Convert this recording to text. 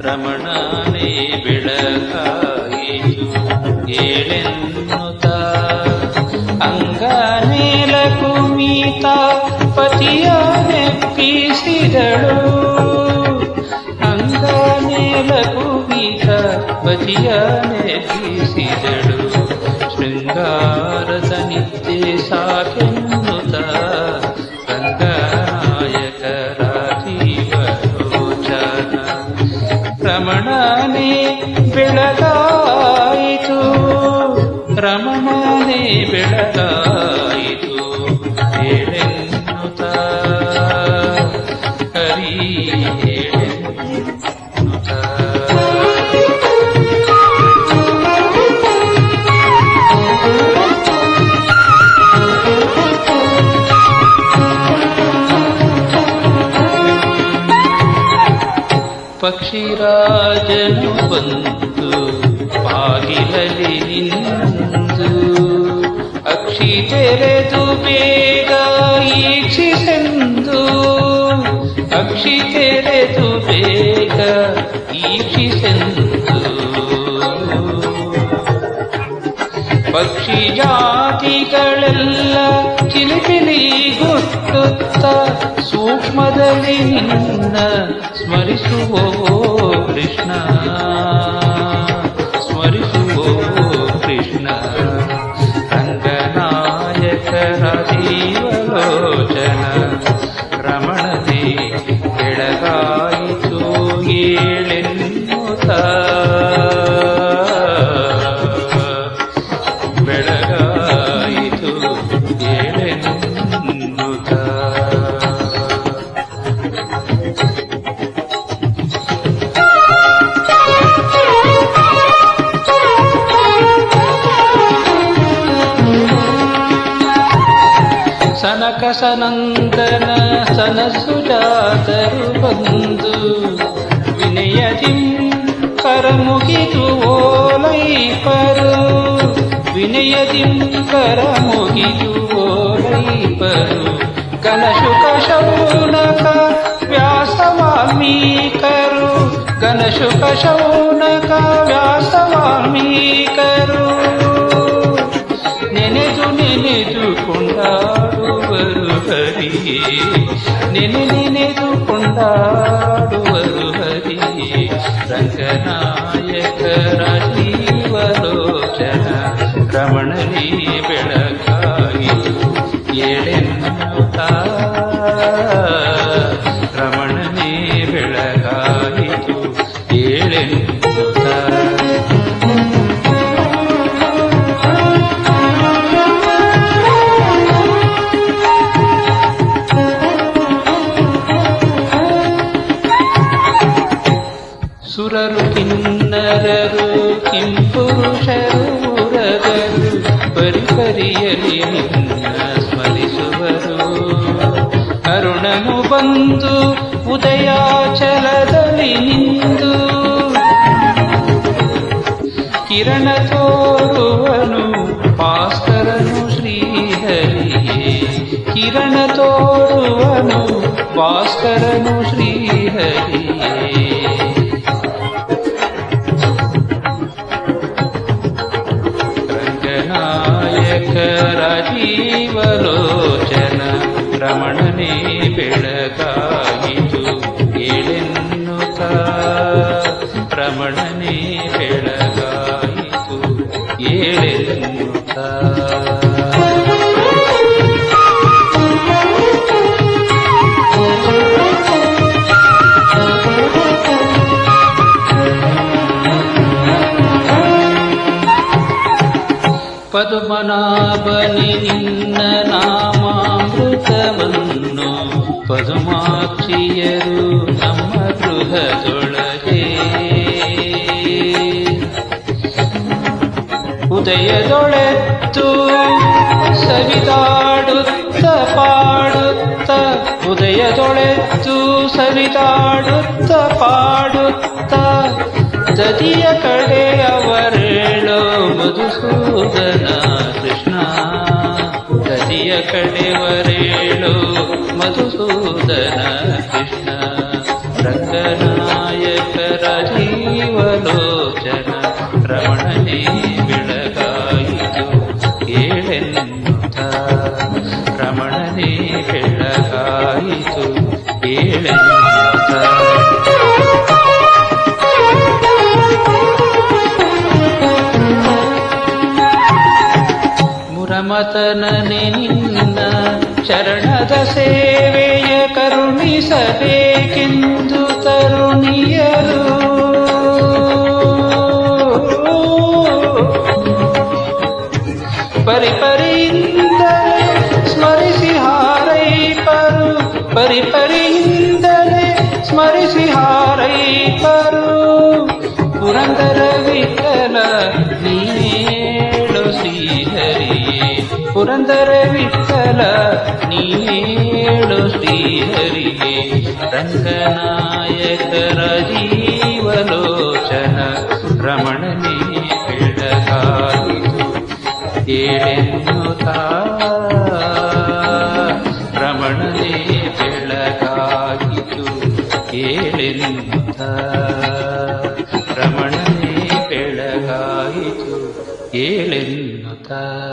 ರಮಣನೇ ಬೆಳಕಾಯಿತು ಏಳೆನ್ನುತ್ತ ಅಂಗನೇಲ ಕುಮಿತ ಪತಿಯ ನೆಪ್ಪಿಸಿದಳು ಅಂಗನೇಲ ಕುಮಿತ ಪತಿಯ ನೆಪ್ಪಿಸಿದಳು ಶೃಂಗಾರದ ನಿತ್ಯ ಸಾಕೆನ್ನುತ್ತ ರಂಗನಾಯಕರ ಜೀವಲೋಚನ ರಮಣನೇ ಬೆಳಗಾಯಿತು ರಮಣನೇ ಬೆಳಗಾಯಿತು ಏಳೆನ್ನುತ್ತ ಹರಿ ಏಳೆನ್ನುತ್ತ ಪಕ್ಷಿರಾಜನು ಬಂದು ಬಾಗಿಲಲ್ಲಿ ನಿಂದು ಅಕ್ಷಿ ತೆರೆದು ಬೇಗ ಈಕ್ಷಿಸೆಂದು ಅಕ್ಷಿ ತೆರೆದು ಬೇಗ ಈಕ್ಷಿಸೆಂದು ಪಕ್ಷಿ ಜಾತಿಗಳೆಲ್ಲ ಚಿಲಿಪಿಲಿ ಗುಟ್ಟುತ್ತ ಸೂಕ್ಷ್ಮದಲ್ಲಿ ನಿನ್ನ ಸ್ಮರಿಸುವೋ ಕೃಷ್ಣ ಸ್ಮರಿಸುವೋ ಕೃಷ್ಣ ರಂಗನಾಯಕರ ಜೀವಲೋಚನ ರಮಣನೇ ಬೆಳಗಾಯಿತು ಏಳೆನ್ನುತ್ತ ಬೆಳಗಾಯಿತು ಏಳೆನ್ನುತ್ತ ಸನಕ ಸನಂದನ ಸನಸುಜಾತರು ಬಂದು ವಿನಯದಿಂ ಕರಮುಗಿದು ಓಲೈಪರು ವಿನಯದಿಂ ಕರಮುಗಿದು ಓಲೈಪರು ಗಣಶುಕ ಶೌನಕ ವ್ಯಾಸ ವಾಲ್ಮೀಕರು ಗಣಶುಕ ಶೌನಕ ವ್ಯಾಸ ವಾಲ್ಮೀಕರು ನೆನೆದು ನೆನೆದು ಕೊಂಡಾಡುವರು ಹರಿಯೇ ನೆನೆದು ಕೊಂಡಾಡುವರು ಹರಿಯೇ ರಂಗನಾಯಕರ ಜೀವಲೋಚನ ರಮಣನೇ ಬೆಳಕಾಯಿತು ಏಳೆನ್ನುತ್ತ ರಮಣನೇ ಬೆಳಕಾಯಿತು ಏಳೆನ್ನುತ್ತ ಸುರರು ಕಿನ್ನರರು ಕಿಂಪುರುಷರು ಉರಗರು ಪರಿಪರಿಯಲಿ ನಿನ್ನ ಸ್ಮರಿಸುವರು ಅರುಣನು ಬಂದು ಉದಯಾಚಲದಲ್ಲಿ ನಿಂದು ಕಿರಣ ತೋರುವನು ಭಾಸ್ಕರನು ಶ್ರೀಹರಿಯೇ ಕಿರಣ ತೋರುವನು ಭಾಸ್ಕರನು ಶ್ರೀಹರಿಯೇ ರಂಗನಾಯಕರ ಜೀವಲೋಚನ ರಮಣನೇ ಬೆಳಗಾಯಿತು ಏಳೆನ್ನುತ್ತ ರಮಣನೇ ಬೆಳಗಾಯಿತು ಏಳೆನ್ನುತ್ತ ಪದ್ಮನಾಭನಿ ನಿನ್ನ ನಾಮಾಮೃತವನ್ನು ಪದ್ಮಾಕ್ಷಿಯರು ನಮ್ಮ ಗೃಹದೊಳಗೆ ಉದಯದೊಳೆತ್ತು ಸವಿದಾಡುತ್ತ ಪಾಡುತ್ತ ಉದಯದೊಳೆತ್ತು ಸವಿದಾಡುತ್ತ ಪಾಡುತ್ತ ದದಿಯ ಕಡೆ ಅವರೇಳೋ ಮಧುಸೂದನ ಕೃಷ್ಣ ದದಿಯ ಕಡೆವರೇಳೋ ಮಧುಸೂದನ ಕೃಷ್ಣ ರಂಗನ ಮತನನೆ ನಿನ್ನ ಚರಣದ ಸೇವೆಯ ಕರುಣಿಸಬೇಕೆಂದು ತರುಣಿಯರು ಪರಿಪರಿಯಿಂದಲೇ ಸ್ಮರಿಸಿ ಹಾರೈಪರು, ಪರಿಪರಿಯಿಂದಲೇ ಸ್ಮರಿಸಿ ಹಾರೈಪರು. ಪುರಂದರ ವಿಠಲ ನೀನೇಳು ಶ್ರೀಹರಿಯೇ, ಪುರಂದರ ವಿಠಲ ನೀನೇಳು ಶ್ರೀಹರಿಯೇ. ರಂಗನಾಯಕರ ಜೀವಲೋಚನ ರಮಣನೇ ಬೆಳಗಾಯಿತು ಏಳೆನ್ನುತ್ತಾ